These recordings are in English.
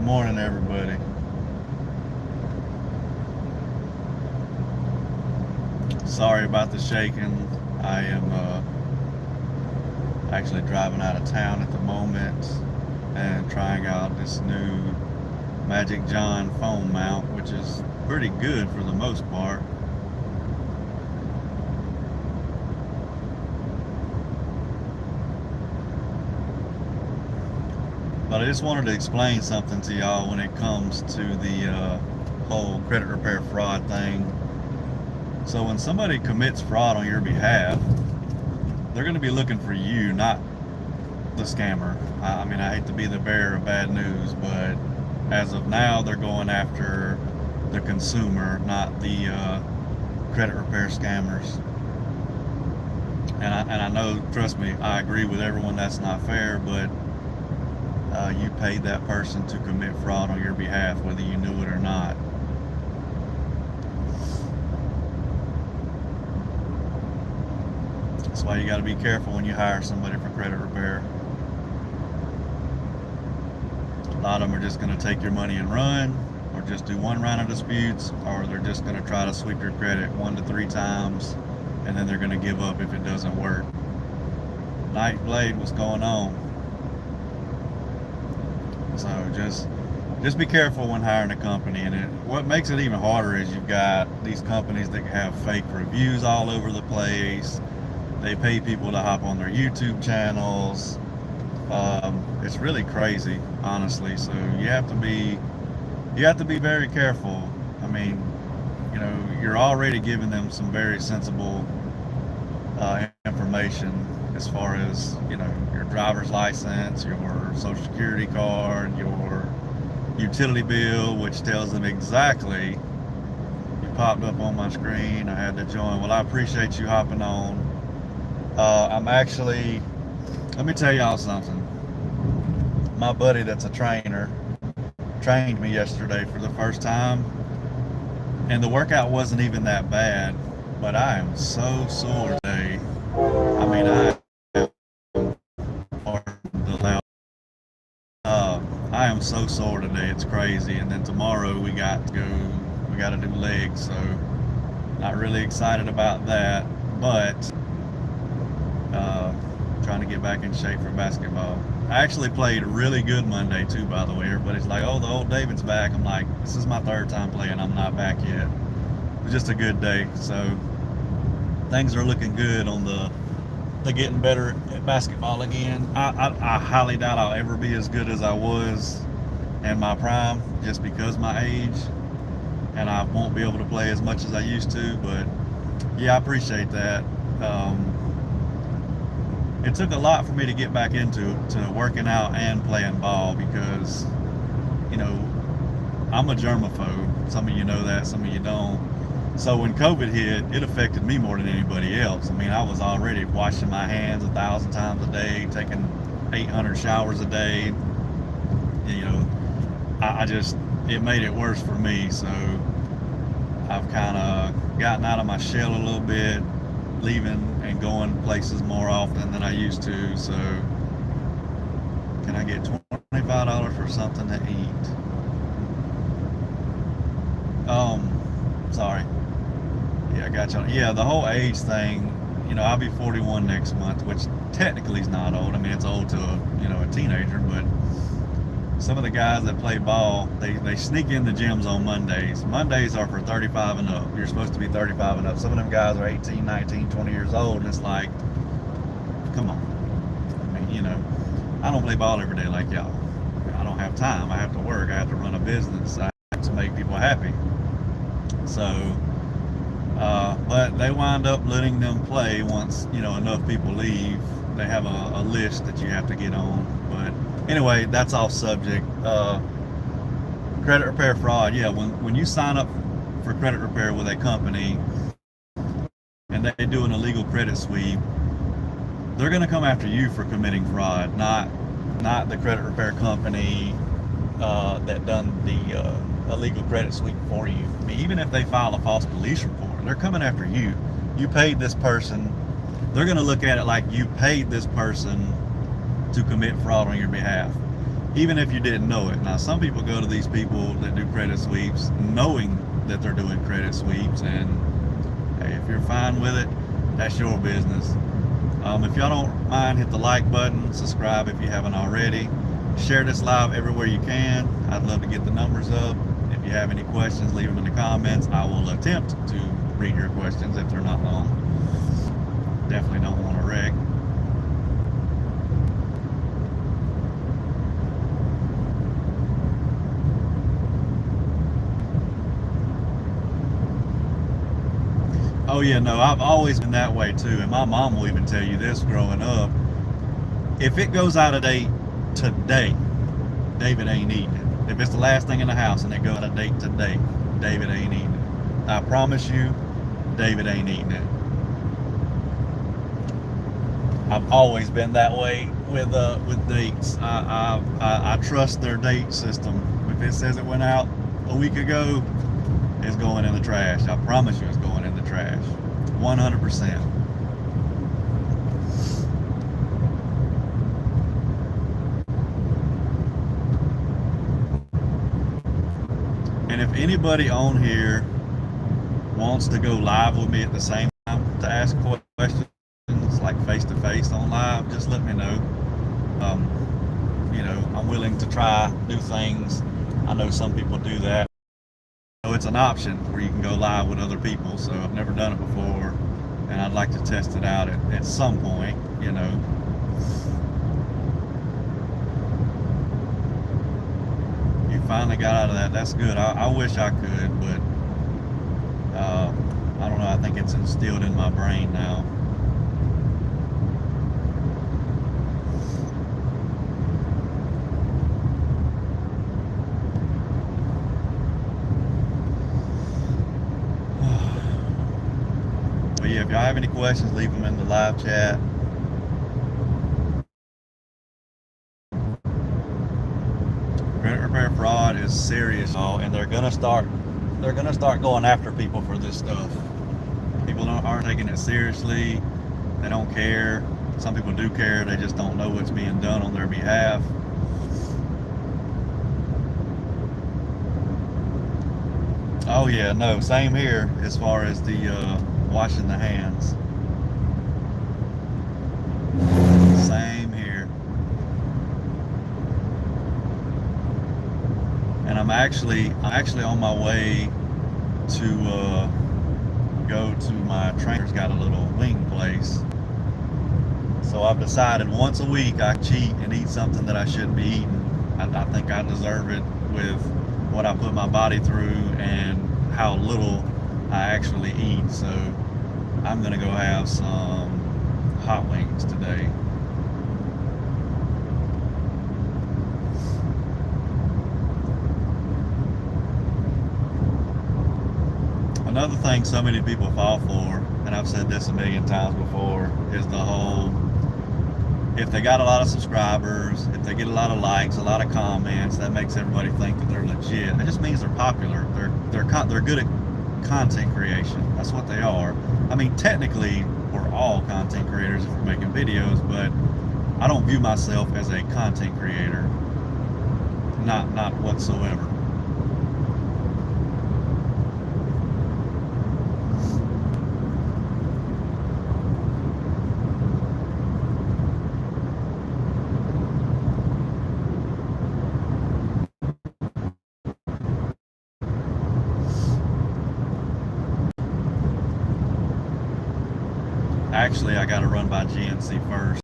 morning, everybody. Sorry about the shaking. I am actually driving out of town at the moment and trying out this new Magic John phone mount, which is pretty good for the most part. But I just wanted to explain something to y'all when it comes to the whole credit repair fraud thing. So when somebody commits fraud on your behalf, they're going to be looking for you, not the scammer. I mean, I hate to be the bearer of bad news, but as of now, they're going after the consumer, not the credit repair scammers. And I know, trust me, I agree with everyone that's not fair, but you paid that person to commit fraud on your behalf, whether you knew it or not. That's why you got to be careful when you hire somebody for credit repair. A lot of them are just going to take your money and run, or just do one round of disputes, or they're just going to try to sweep your credit 1 to 3 times, and then they're going to give up if it doesn't work. Nightblade, what's going on? So just be careful when hiring a company. And what makes it even harder is you've got these companies that have fake reviews all over the place. They pay people to hop on their YouTube channels. It's really crazy, honestly. So you have to be very careful. I mean, you're already giving them some very sensible information as far as your driver's license, your social security card, your utility bill, which tells them exactly. You popped up on my screen. I had to join. Well, I appreciate you hopping on. I'm actually, let me tell y'all something. My buddy that's a trainer trained me yesterday for the first time, and the workout wasn't even that bad, but I am so sore today. I mean, I am so sore today. It's crazy. And then tomorrow we got to do legs, so not really excited about that, but trying to get back in shape for basketball. I actually played really good Monday too, by the way. Everybody's like, oh, the old David's back. I'm like, this is my 3rd time playing. I'm not back yet. It was just a good day. So things are looking good on the getting better at basketball again. I highly doubt I'll ever be as good as I was in my prime, just because my age, and I won't be able to play as much as I used to. But yeah, I appreciate that. It took a lot for me to get back into working out and playing ball, because I'm a germaphobe. Some of you know that, some of you don't. So when COVID hit, it affected me more than anybody else. I mean, I was already washing my hands 1,000 times a day, taking 800 showers a day. It made it worse for me. So I've kind of gotten out of my shell a little bit, leaving and going places more often than I used to. So can I get $25 for something to eat? Sorry. Yeah, I got you. Yeah, the whole age thing, I'll be 41 next month, which technically is not old. I mean, it's old to a teenager, but some of the guys that play ball, they sneak in the gyms on Mondays. Mondays are for 35 and up. You're supposed to be 35 and up. Some of them guys are 18, 19, 20 years old, and it's like, come on. I mean, I don't play ball every day like y'all. I don't have time. I have to work. I have to run a business. I have to make people happy. So, but they wind up letting them play once, enough people leave. They have a list that you have to get on. But anyway, that's off subject. Credit repair fraud. Yeah, when you sign up for credit repair with a company and they do an illegal credit sweep, they're going to come after you for committing fraud, not the credit repair company that done the illegal credit sweep for you. I mean, even if they file a false police report, they're coming after you. You paid this person. They're going to look at it like you paid this person to commit fraud on your behalf. even if you didn't know it. Now, some people go to these people that do credit sweeps knowing that they're doing credit sweeps, and hey, if you're fine with it, that's your business. If y'all don't mind, hit the like button, subscribe if you haven't already. Share this live everywhere you can. I'd love to get the numbers up. If you have any questions, leave them in the comments. I will attempt to read your questions if they're not long. Definitely don't want to wreck. Oh yeah, no, I've always been that way too, and my mom will even tell you this growing up. If it goes out of date today, David ain't eating it. If it's the last thing in the house and it goes out of date today, David ain't eating it. I promise you, David ain't eating it. I've always been that way with dates. I trust their date system. If it says it went out a week ago, it's going in the trash. I promise you, it's going in the trash. 100%. And if anybody on here wants to go live with me at the same time to ask questions, like face to face on live, just let me know. I'm willing to try new things. I know some people do that. So it's an option where you can go live with other people. So I've never done it before, and I'd like to test it out at some point. You finally got out of that. That's good. I wish I could, but I don't know. I think it's instilled in my brain now. But yeah, if y'all have any questions, leave them in the live chat. Credit repair fraud is serious, and they're gonna start going after people for this stuff. People aren't taking it seriously. They don't care. Some people do care. They just don't know what's being done on their behalf. Oh yeah, no, same here as far as the washing the hands. Same here. And I'm actually on my way to go to my trainer's got a little wing place. So I've decided once a week I cheat and eat something that I shouldn't be eating. I think I deserve it with what I put my body through and how little I actually eat. So I'm gonna go have some hot wings today. Another thing so many people fall for, and I've said this a million times before, is the whole, if they got a lot of subscribers, if they get a lot of likes, a lot of comments, that makes everybody think that they're legit. It just means they're popular. They're good at content creation. That's what they are. I mean, technically, we're all content creators if we're making videos, but I don't view myself as a content creator. Not whatsoever. Actually, I got to run by GNC first.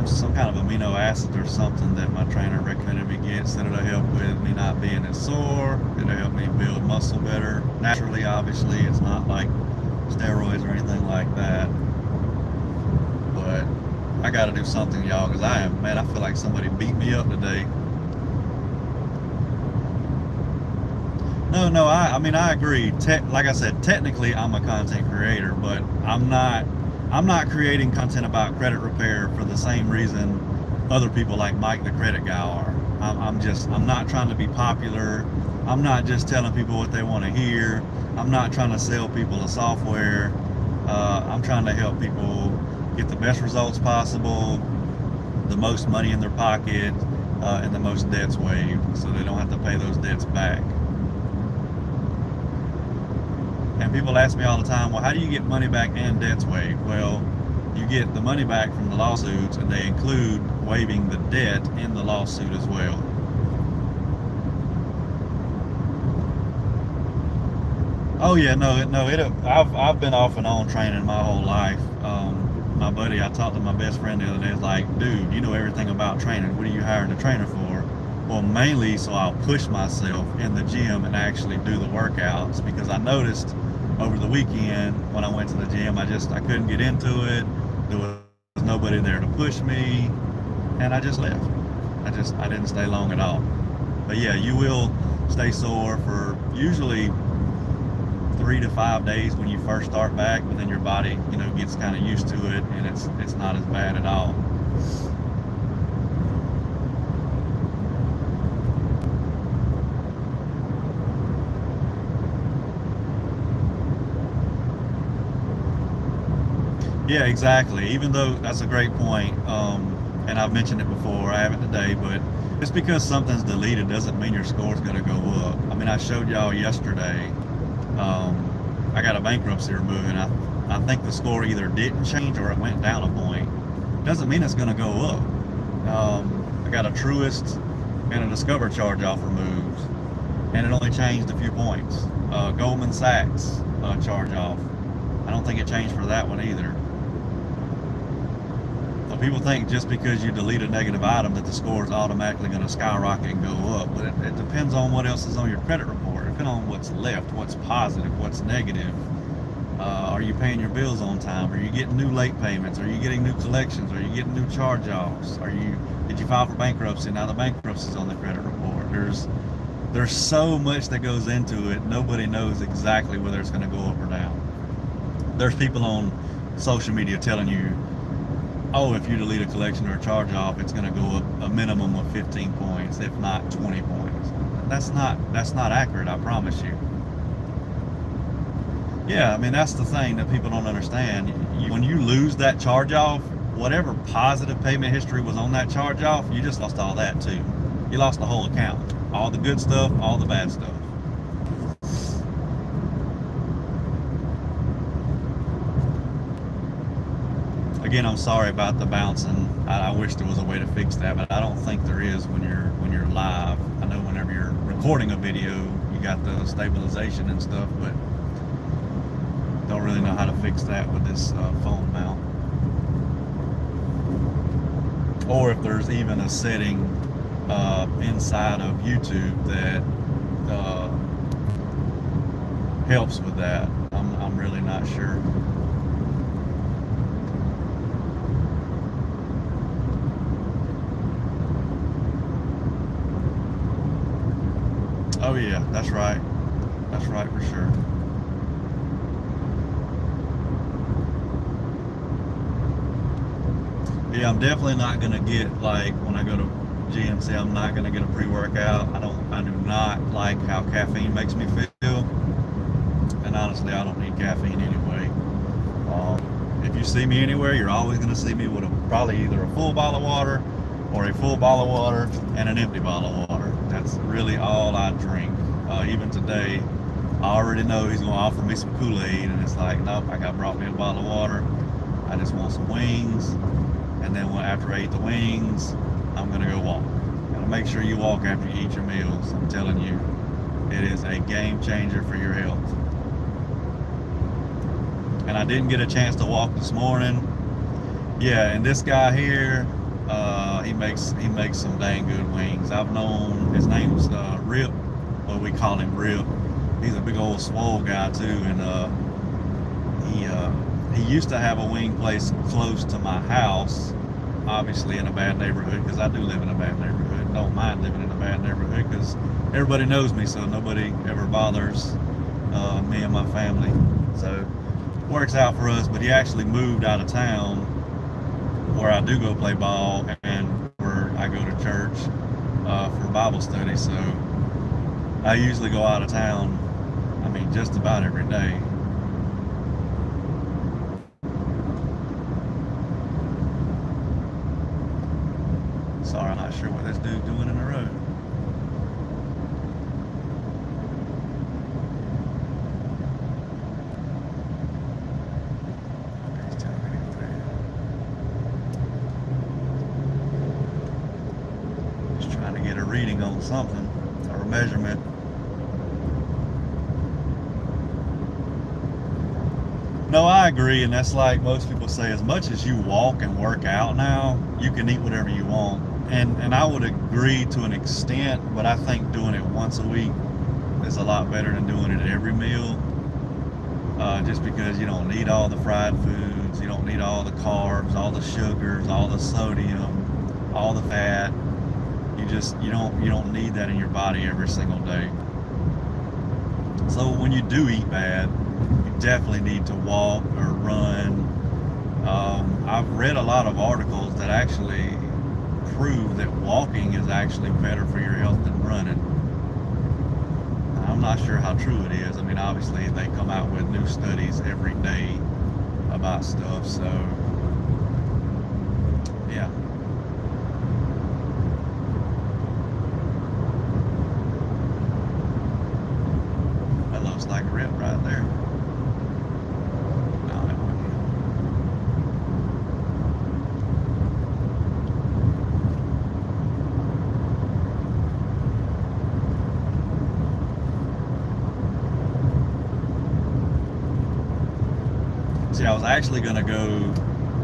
Some kind of amino acid or something that my trainer recommended me get, said it'll help with me not being as sore. It'll help me build muscle better naturally. Obviously, it's not like steroids or anything like that. But I got to do something, y'all, because I feel like somebody beat me up today. No, I agree. Like I said, technically I'm a content creator, but I'm not creating content about credit repair for the same reason other people like Mike the Credit Guy are. I'm not trying to be popular. I'm not just telling people what they want to hear. I'm not trying to sell people a software. I'm trying to help people get the best results possible, the most money in their pocket and the most debts waived, so they don't have to pay those debts back. And people ask me all the time, well, how do you get money back and debts waived? Well, you get the money back from the lawsuits, and they include waiving the debt in the lawsuit as well. Oh yeah, no. I've been off and on training my whole life. My buddy, I talked to my best friend the other day. It's like, dude, you know everything about training. What are you hiring a trainer for? Well, mainly so I'll push myself in the gym and actually do the workouts, because I noticed over the weekend when I went to the gym, I couldn't get into it. There was nobody there to push me, and I just left. I didn't stay long at all. But yeah, you will stay sore for usually 3 to 5 days when you first start back, but then your body, gets kind of used to it, and it's not as bad at all. Yeah, exactly. Even though that's a great point, and I've mentioned it before, I haven't today, but just because something's deleted doesn't mean your score's going to go up. I mean, I showed y'all yesterday. I got a bankruptcy removed, and I think the score either didn't change or it went down a point. Doesn't mean it's going to go up. I got a Truist and a Discover charge-off removed, and it only changed a few points. Goldman Sachs charge-off, I don't think it changed for that one either. So people think just because you delete a negative item that the score is automatically going to skyrocket and go up, but it depends on what else is on your credit report. It depends on what's left, what's positive, what's negative. Are you paying your bills on time? Are you getting new late payments? Are you getting new collections? Are you getting new charge-offs? Did you file for bankruptcy? Now the bankruptcy's on the credit report. There's so much that goes into it. Nobody knows exactly whether it's going to go up or down. There's people on social media telling you, oh, if you delete a collection or a charge-off, it's going to go up a minimum of 15 points, if not 20 points. That's not accurate, I promise you. Yeah, I mean, that's the thing that people don't understand. When you lose that charge-off, whatever positive payment history was on that charge-off, you just lost all that too. You lost the whole account. All the good stuff, all the bad stuff. Again, I'm sorry about the bouncing. I wish there was a way to fix that, but I don't think there is when you're live. I know whenever you're recording a video, you got the stabilization and stuff, but don't really know how to fix that with this phone mount. Or if there's even a setting inside of YouTube that helps with that. I'm really not sure. Oh yeah, that's right. That's right for sure. Yeah, I'm definitely not gonna get, like, when I go to GNC, I'm not gonna get a pre-workout. I do not like how caffeine makes me feel, and honestly, I don't need caffeine anyway. If you see me anywhere, you're always gonna see me with probably either a full bottle of water or a full bottle of water and an empty bottle of water. That's really all I drink. Even today, I already know he's gonna offer me some Kool-Aid, and it's like, nope, I got brought me a bottle of water. I just want some wings, and then after I eat the wings, I'm gonna go walk. Gotta make sure you walk after you eat your meals. I'm telling you, it is a game changer for your health. And I didn't get a chance to walk this morning. Yeah, and this guy here, he makes some dang good wings. I've known, his name's Rip, well, we call him Rip. He's a big old swole guy too, and he used to have a wing place close to my house, obviously in a bad neighborhood, because I do live in a bad neighborhood. Don't mind living in a bad neighborhood because everybody knows me, so nobody ever bothers me and my family. So works out for us. But he actually moved out of town where I do go play ball and where I go to church for Bible study. So I usually go out of town, I mean, just about every day. dude doing in the road? He's telling me to go there. Just trying to get a reading on something or a measurement. No, I agree, and that's like most people say, as much as you walk and work out now, you can eat whatever you want. And I would agree to an extent, but I think doing it once a week is a lot better than doing it every meal. Just because you don't need all the fried foods, you don't need all the carbs, all the sugars, all the sodium, all the fat. You don't need that in your body every single day. So when you do eat bad, you definitely need to walk or run. I've read a lot of articles that actually prove that walking is actually better for your health than running. I'm not sure how true it is. I mean, obviously they come out with new studies every day about stuff, so yeah. That looks like Rip right there. No, that wasn't him. See, I was actually going to go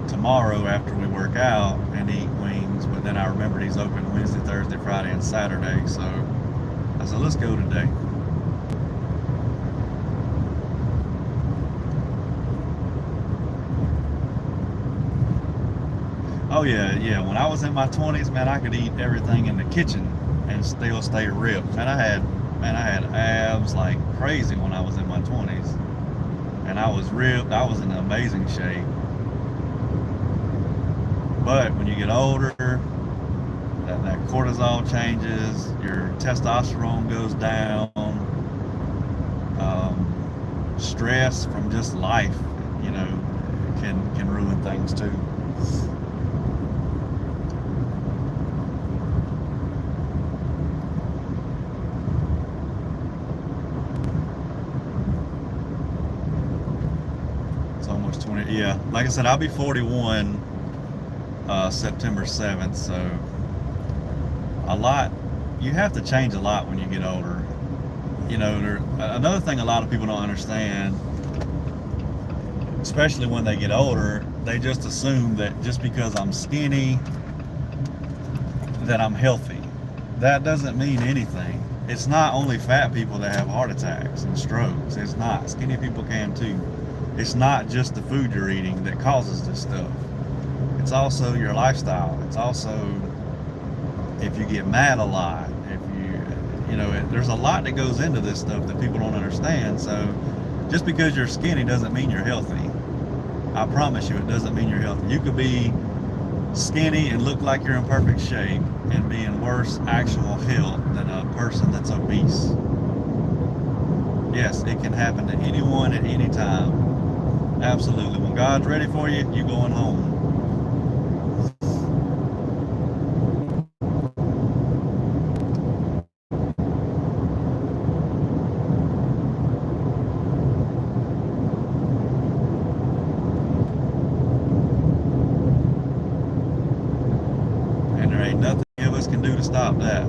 tomorrow after we work out and eat wings, but then I remembered he's open Wednesday, Thursday, Friday, and Saturday, so I said, let's go today. Oh yeah. When I was in my 20s, man, I could eat everything in the kitchen and still stay ripped. Man, I had abs like crazy when I was in my 20s, and I was ripped. I was in amazing shape. But when you get older, that cortisol changes, your testosterone goes down, stress from just life, you know, can ruin things too. It's almost 20. Yeah, like I said, I'll be 41 September 7th, so a lot. You have to change a lot when you get older. You know, another thing a lot of people don't understand, especially when they get older, they just assume that just because I'm skinny, that I'm healthy. That doesn't mean anything. It's not only fat people that have heart attacks and strokes. It's not. Skinny people can too. It's not just the food you're eating that causes this stuff. It's also your lifestyle. It's also if you get mad a lot, there's a lot that goes into this stuff that people don't understand. So just because you're skinny doesn't mean you're healthy. I promise you, it doesn't mean you're healthy. You could be skinny and look like you're in perfect shape and be in worse actual health than a person that's obese. Yes, it can happen to anyone at any time. Absolutely. When God's ready for you, you're going home. And there ain't nothing any of us can do to stop that.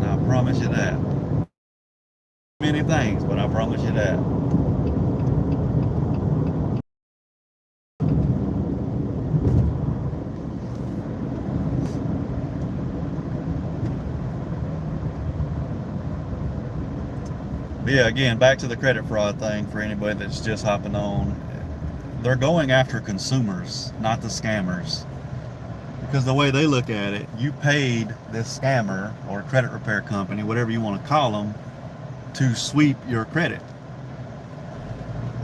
I promise you that. Many things, but I promise you that. But yeah, again, back to the credit fraud thing for anybody that's just hopping on. They're going after consumers, not the scammers. Because the way they look at it, you paid this scammer or credit repair company, whatever you want to call them, to sweep your credit.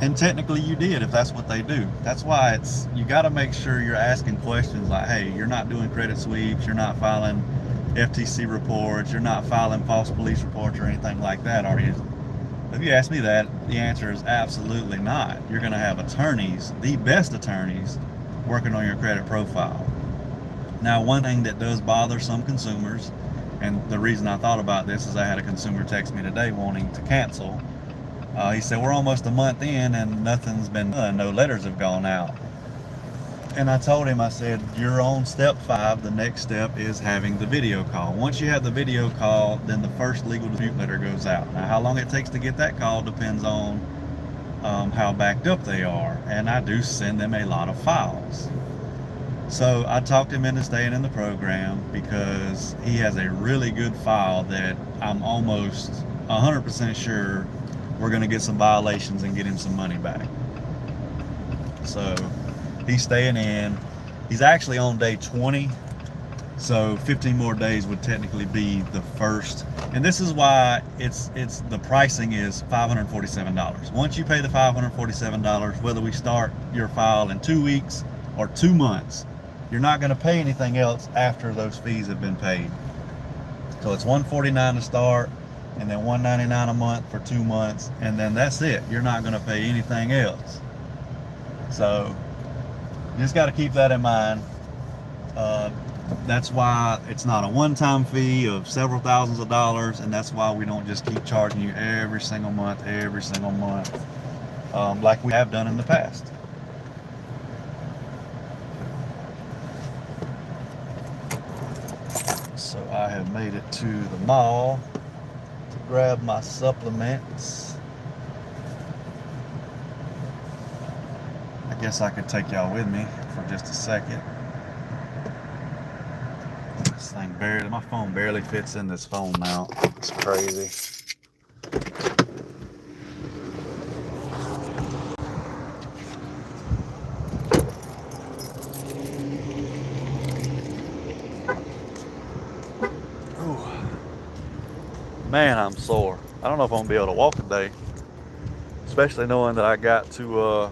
And technically you did, if that's what they do. That's why you got to make sure you're asking questions like, hey, you're not doing credit sweeps, you're not filing FTC reports, you're not filing false police reports or anything like that, are you? If you ask me that, the answer is absolutely not. You're going to have attorneys, the best attorneys, working on your credit profile. Now, one thing that does bother some consumers, and the reason I thought about this is I had a consumer text me today wanting to cancel. He said, we're almost a month in and nothing's been done, no letters have gone out. And I told him, I said, you're on step 5. The next step is having the video call. Once you have the video call, then the first legal dispute letter goes out. Now, how long it takes to get that call depends on how backed up they are. And I do send them a lot of files. So I talked him into staying in the program because he has a really good file that I'm almost 100% sure we're going to get some violations and get him some money back. So he's staying in. He's actually on day 20. So 15 more days would technically be the first. And this is why it's the pricing is $547. Once you pay the $547, whether we start your file in 2 weeks or 2 months, you're not going to pay anything else after those fees have been paid. So it's $149 to start, and then $199 a month for 2 months, and then that's it. You're not going to pay anything else. So you just got to keep that in mind. That's why it's not a one-time fee of several thousands of dollars, and that's why we don't just keep charging you every single month, like we have done in the past. So I have made it to the mall to grab my supplements. I guess I could take y'all with me for just a second. This thing barely, my phone barely fits in this phone mount. It's crazy. Man, I'm sore. I don't know if I'm gonna be able to walk today, especially knowing that I got to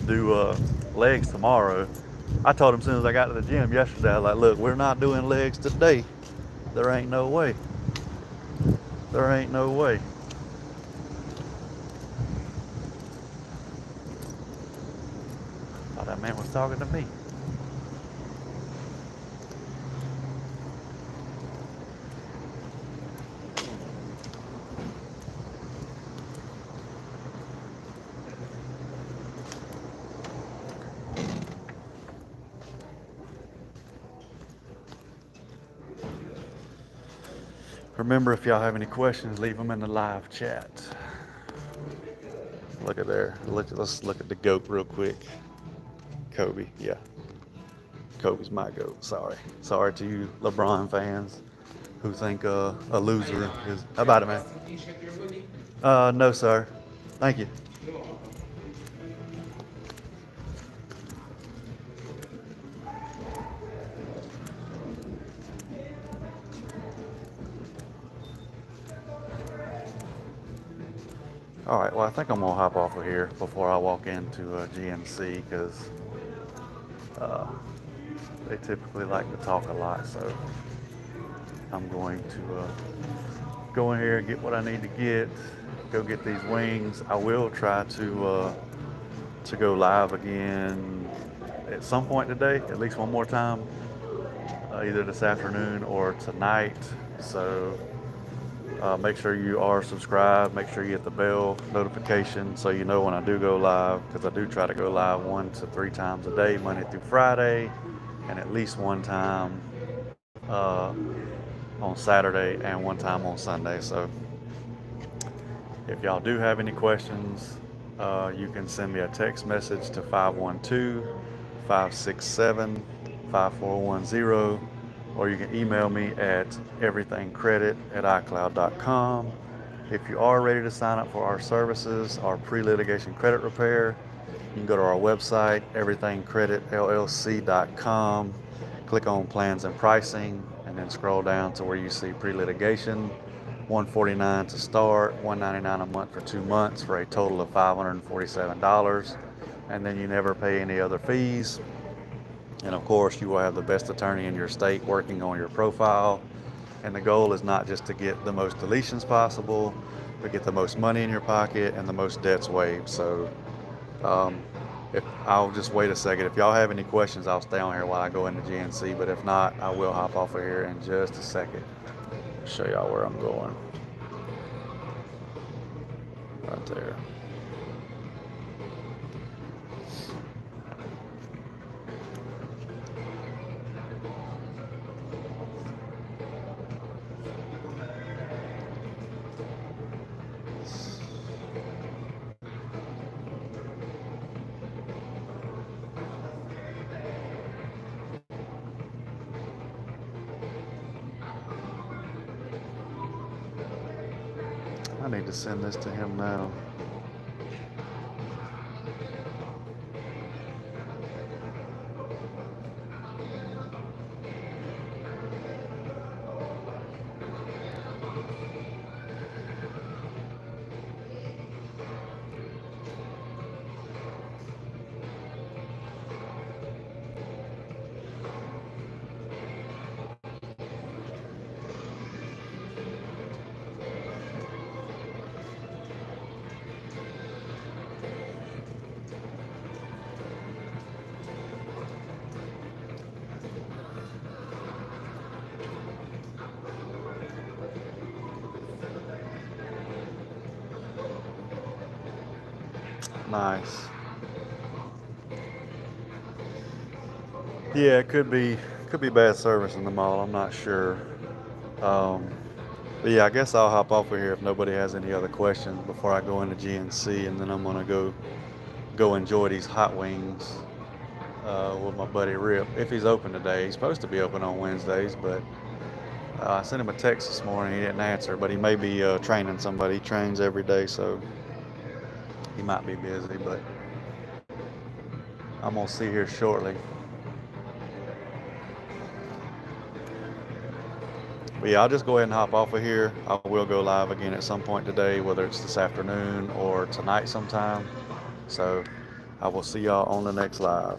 do legs tomorrow. I told him as soon as I got to the gym yesterday, I was like, look, we're not doing legs today. There ain't no way. There ain't no way. Thought that man was talking to me. Remember, if y'all have any questions, leave them in the live chat. Look at there. Let's look at the GOAT real quick. Kobe, yeah. Kobe's my GOAT. Sorry to you LeBron fans who think a loser is. How about it, man? No, sir. Thank you. All right, well, I think I'm gonna hop off of here before I walk into GNC because they typically like to talk a lot. So I'm going to go in here and get what I need to get. Go get these wings. I will try to go live again at some point today, at least one more time, either this afternoon or tonight. So. Make sure you are subscribed. Make sure you hit the bell notification so you know when I do go live, because I do try to go live 1 to 3 times a day, Monday through Friday, and at least one time on Saturday and one time on Sunday. So if y'all do have any questions, you can send me a text message to 512-567-5410. Or you can email me at everythingcredit@icloud.com. If you are ready to sign up for our services, our pre-litigation credit repair, you can go to our website, everythingcreditllc.com, click on plans and pricing, and then scroll down to where you see pre-litigation, $149 to start, $199 a month for 2 months for a total of $547. And then you never pay any other fees. And of course, you will have the best attorney in your state working on your profile. And the goal is not just to get the most deletions possible, but get the most money in your pocket and the most debts waived. So if I'll just wait a second. If y'all have any questions, I'll stay on here while I go into GNC. But if not, I will hop off of here in just a second. Show y'all where I'm going. Right there. I need to send this to him now. Nice. Yeah, it could be bad service in the mall. I'm not sure. Um, but yeah, I guess I'll hop off of here if nobody has any other questions before I go into GNC, and then I'm gonna go enjoy these hot wings with my buddy Rip. If he's open today, he's supposed to be open on Wednesdays, but I sent him a text this morning. He didn't answer, but he may be training somebody. He trains every day, so he might be busy. But I'm gonna see here shortly. But yeah, I'll just go ahead and hop off of here. I will go live again at some point today, whether it's this afternoon or tonight sometime. So I will see y'all on the next live.